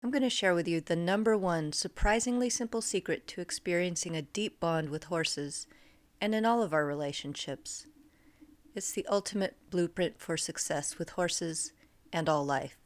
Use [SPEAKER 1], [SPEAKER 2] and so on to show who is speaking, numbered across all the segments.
[SPEAKER 1] I'm going to share with you the number one surprisingly simple secret to experiencing a deep bond with horses and in all of our relationships. It's the ultimate blueprint for success with horses and all life.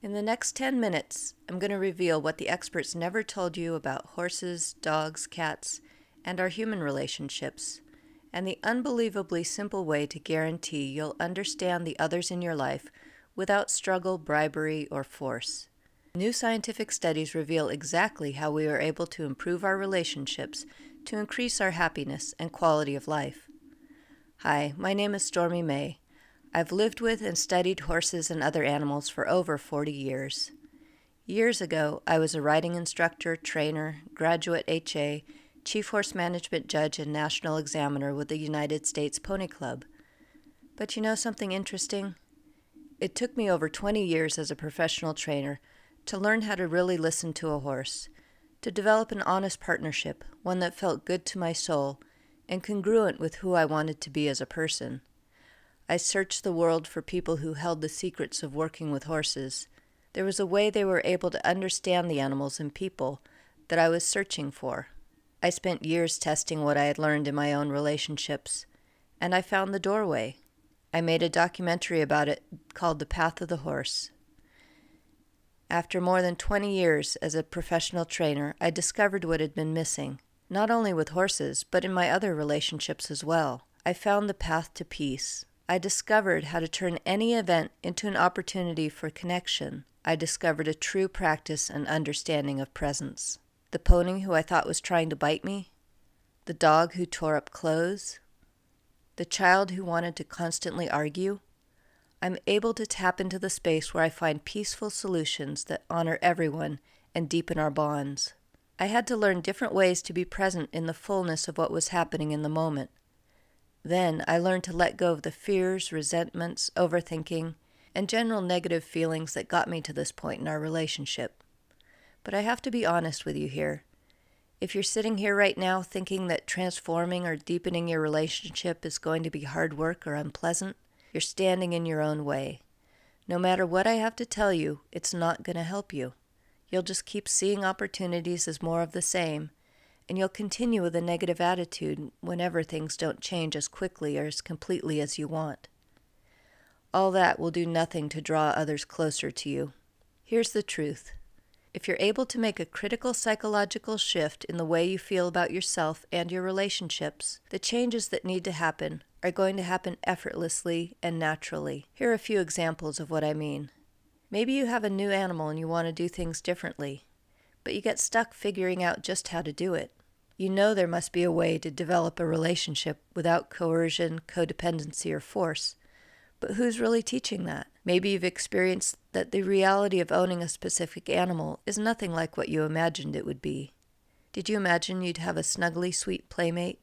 [SPEAKER 1] In the next 10 minutes, I'm going to reveal what the experts never told you about horses, dogs, cats, and our human relationships, and the unbelievably simple way to guarantee you'll understand the others in your life without struggle, bribery, or force. New scientific studies reveal exactly how we are able to improve our relationships to increase our happiness and quality of life. Hi, my name is Stormy May. I've lived with and studied horses and other animals for over 40 years. Years ago, I was a riding instructor, trainer, graduate HA, chief horse management judge, and national examiner with the United States Pony Club. But you know something interesting? It took me over 20 years as a professional trainer to learn how to really listen to a horse, to develop an honest partnership, one that felt good to my soul and congruent with who I wanted to be as a person. I searched the world for people who held the secrets of working with horses. There was a way they were able to understand the animals and people that I was searching for. I spent years testing what I had learned in my own relationships, and I found the doorway. I made a documentary about it called The Path of the Horse. After more than 20 years as a professional trainer, I discovered what had been missing, not only with horses, but in my other relationships as well. I found the path to peace. I discovered how to turn any event into an opportunity for connection. I discovered a true practice and understanding of presence. The pony who I thought was trying to bite me, the dog who tore up clothes, the child who wanted to constantly argue. I'm able to tap into the space where I find peaceful solutions that honor everyone and deepen our bonds. I had to learn different ways to be present in the fullness of what was happening in the moment. Then I learned to let go of the fears, resentments, overthinking, and general negative feelings that got me to this point in our relationship. But I have to be honest with you here. If you're sitting here right now thinking that transforming or deepening your relationship is going to be hard work or unpleasant, you're standing in your own way. No matter what I have to tell you, it's not going to help you. You'll just keep seeing opportunities as more of the same, and you'll continue with a negative attitude whenever things don't change as quickly or as completely as you want. All that will do nothing to draw others closer to you. Here's the truth. If you're able to make a critical psychological shift in the way you feel about yourself and your relationships, the changes that need to happen are going to happen effortlessly and naturally. Here are a few examples of what I mean. Maybe you have a new animal and you want to do things differently, but you get stuck figuring out just how to do it. You know there must be a way to develop a relationship without coercion, codependency, or force. But who's really teaching that? Maybe you've experienced that the reality of owning a specific animal is nothing like what you imagined it would be. Did you imagine you'd have a snuggly, sweet playmate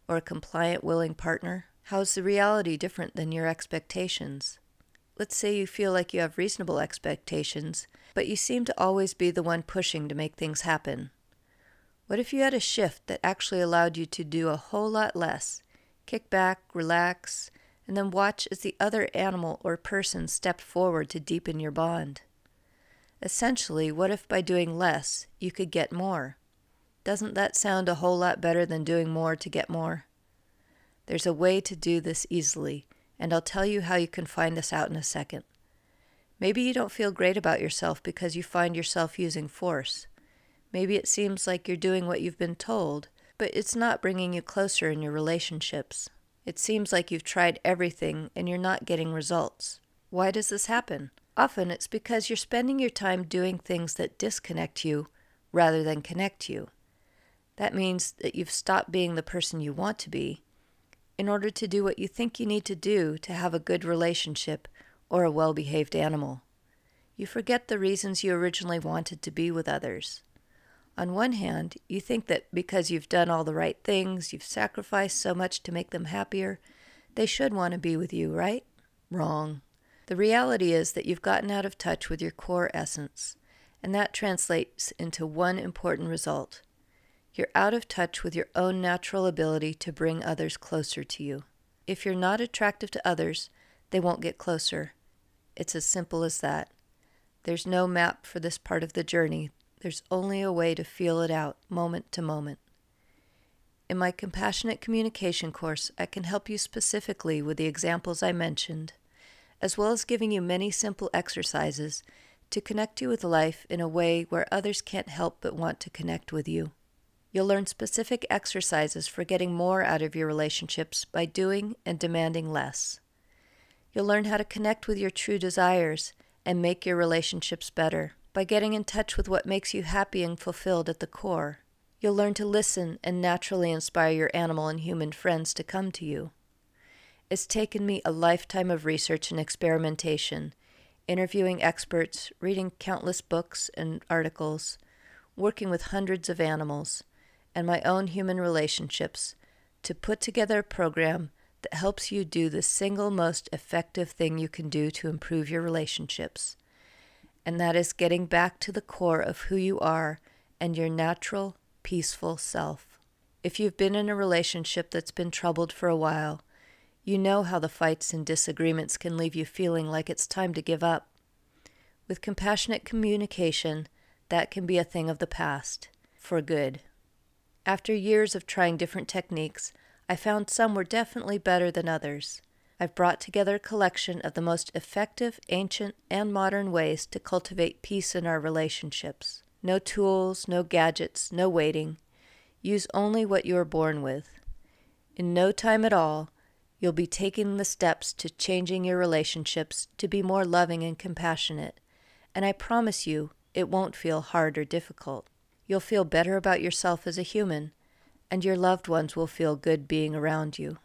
[SPEAKER 1] or a compliant, willing partner? How's the reality different than your expectations? Let's say you feel like you have reasonable expectations, but you seem to always be the one pushing to make things happen. What if you had a shift that actually allowed you to do a whole lot less, kick back, relax, and then watch as the other animal or person stepped forward to deepen your bond? Essentially, what if by doing less, you could get more? Doesn't that sound a whole lot better than doing more to get more? There's a way to do this easily, and I'll tell you how you can find this out in a second. Maybe you don't feel great about yourself because you find yourself using force. Maybe it seems like you're doing what you've been told, but it's not bringing you closer in your relationships. It seems like you've tried everything and you're not getting results. Why does this happen? Often it's because you're spending your time doing things that disconnect you rather than connect you. That means that you've stopped being the person you want to be in order to do what you think you need to do to have a good relationship or a well-behaved animal. You forget the reasons you originally wanted to be with others. On one hand, you think that because you've done all the right things, you've sacrificed so much to make them happier, they should want to be with you, right? Wrong. The reality is that you've gotten out of touch with your core essence, and that translates into one important result. You're out of touch with your own natural ability to bring others closer to you. If you're not attractive to others, they won't get closer. It's as simple as that. There's no map for this part of the journey. There's only a way to feel it out, moment to moment. In my Compassionate Communication course, I can help you specifically with the examples I mentioned, as well as giving you many simple exercises to connect you with life in a way where others can't help but want to connect with you. You'll learn specific exercises for getting more out of your relationships by doing and demanding less. You'll learn how to connect with your true desires and make your relationships better by getting in touch with what makes you happy and fulfilled at the core. You'll learn to listen and naturally inspire your animal and human friends to come to you. It's taken me a lifetime of research and experimentation, interviewing experts, reading countless books and articles, working with hundreds of animals, and my own human relationships to put together a program that helps you do the single most effective thing you can do to improve your relationships. And that is getting back to the core of who you are and your natural, peaceful self. If you've been in a relationship that's been troubled for a while, you know how the fights and disagreements can leave you feeling like it's time to give up. With compassionate communication, that can be a thing of the past, for good. After years of trying different techniques, I found some were definitely better than others. I've brought together a collection of the most effective, ancient, and modern ways to cultivate peace in our relationships. No tools, no gadgets, no waiting. Use only what you are born with. In no time at all, you'll be taking the steps to changing your relationships to be more loving and compassionate, and I promise you it won't feel hard or difficult. You'll feel better about yourself as a human, and your loved ones will feel good being around you.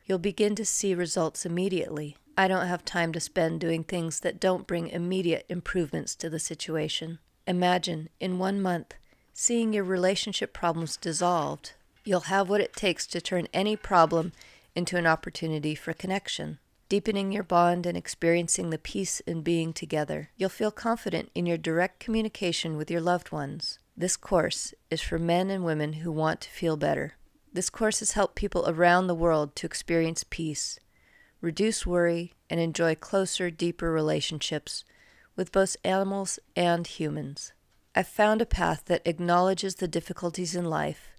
[SPEAKER 1] You'll begin to see results immediately. I don't have time to spend doing things that don't bring immediate improvements to the situation. Imagine, in 1 month, seeing your relationship problems dissolved. You'll have what it takes to turn any problem into an opportunity for connection, deepening your bond and experiencing the peace in being together. You'll feel confident in your direct communication with your loved ones. This course is for men and women who want to feel better. This course has helped people around the world to experience peace, reduce worry, and enjoy closer, deeper relationships with both animals and humans. I've found a path that acknowledges the difficulties in life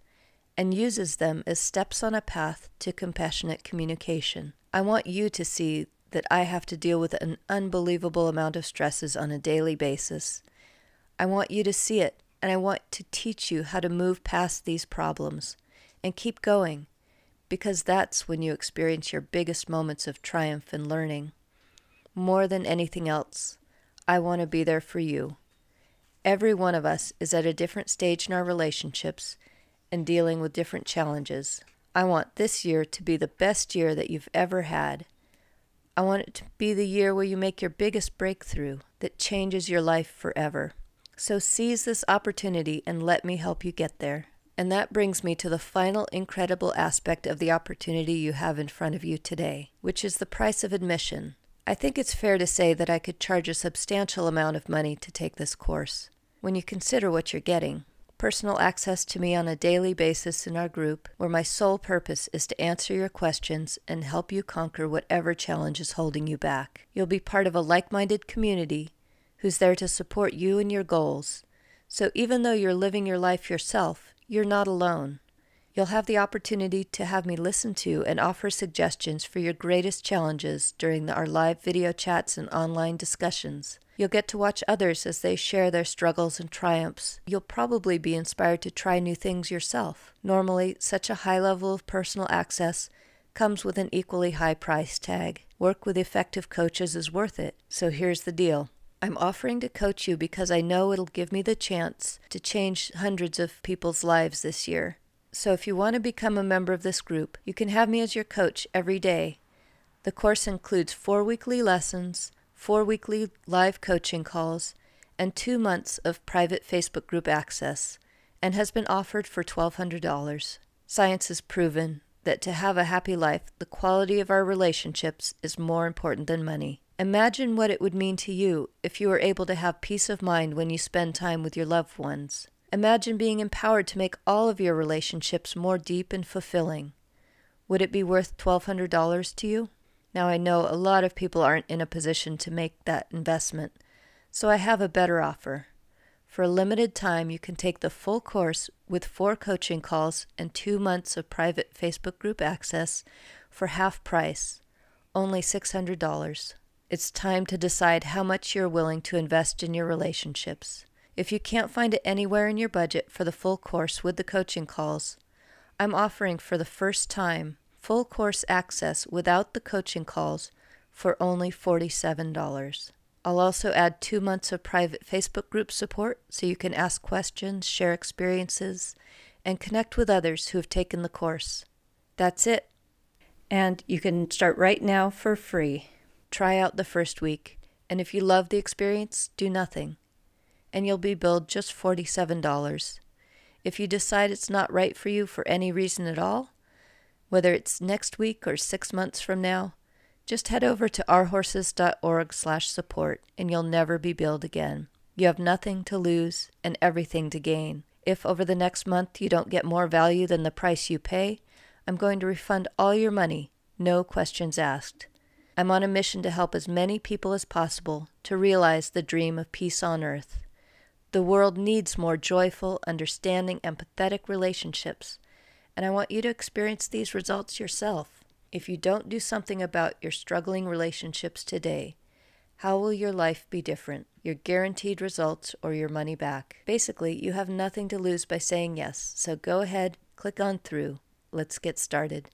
[SPEAKER 1] and uses them as steps on a path to compassionate communication. I want you to see that I have to deal with an unbelievable amount of stresses on a daily basis. I want you to see it, and I want to teach you how to move past these problems and keep going, because that's when you experience your biggest moments of triumph and learning. More than anything else, I want to be there for you. Every one of us is at a different stage in our relationships and dealing with different challenges. I want this year to be the best year that you've ever had. I want it to be the year where you make your biggest breakthrough that changes your life forever. So seize this opportunity and let me help you get there. And that brings me to the final incredible aspect of the opportunity you have in front of you today, which is the price of admission. I think it's fair to say that I could charge a substantial amount of money to take this course. When you consider what you're getting, personal access to me on a daily basis in our group, where my sole purpose is to answer your questions and help you conquer whatever challenge is holding you back. You'll be part of a like-minded community who's there to support you and your goals. So even though you're living your life yourself, you're not alone. You'll have the opportunity to have me listen to and offer suggestions for your greatest challenges during our live video chats and online discussions. You'll get to watch others as they share their struggles and triumphs. You'll probably be inspired to try new things yourself. Normally, such a high level of personal access comes with an equally high price tag. Work with effective coaches is worth it. So here's the deal. I'm offering to coach you because I know it'll give me the chance to change hundreds of people's lives this year. So if you want to become a member of this group, you can have me as your coach every day. The course includes 4 weekly lessons, 4 weekly live coaching calls, and 2 months of private Facebook group access, and has been offered for $1,200. Science has proven that to have a happy life, the quality of our relationships is more important than money. Imagine what it would mean to you if you were able to have peace of mind when you spend time with your loved ones. Imagine being empowered to make all of your relationships more deep and fulfilling. Would it be worth $1,200 to you? Now I know a lot of people aren't in a position to make that investment, So I have a better offer. For a limited time, you can take the full course with 4 coaching calls and 2 months of private Facebook group access for half price, only $600. It's time to decide how much you're willing to invest in your relationships. If you can't find it anywhere in your budget for the full course with the coaching calls, I'm offering for the first time full course access without the coaching calls for only $47. I'll also add 2 months of private Facebook group support so you can ask questions, share experiences, and connect with others who have taken the course. That's it. And you can start right now for free. Try out the first week, and if you love the experience, do nothing, and you'll be billed just $47. If you decide it's not right for you for any reason at all, whether it's next week or 6 months from now, just head over to ourhorses.org/support and you'll never be billed again. You have nothing to lose and everything to gain. If over the next month you don't get more value than the price you pay, I'm going to refund all your money, no questions asked. I'm on a mission to help as many people as possible to realize the dream of peace on earth. The world needs more joyful, understanding, empathetic relationships, and I want you to experience these results yourself. If you don't do something about your struggling relationships today, how will your life be different? Your guaranteed results or your money back? Basically, you have nothing to lose by saying yes, so go ahead, click on through. Let's get started.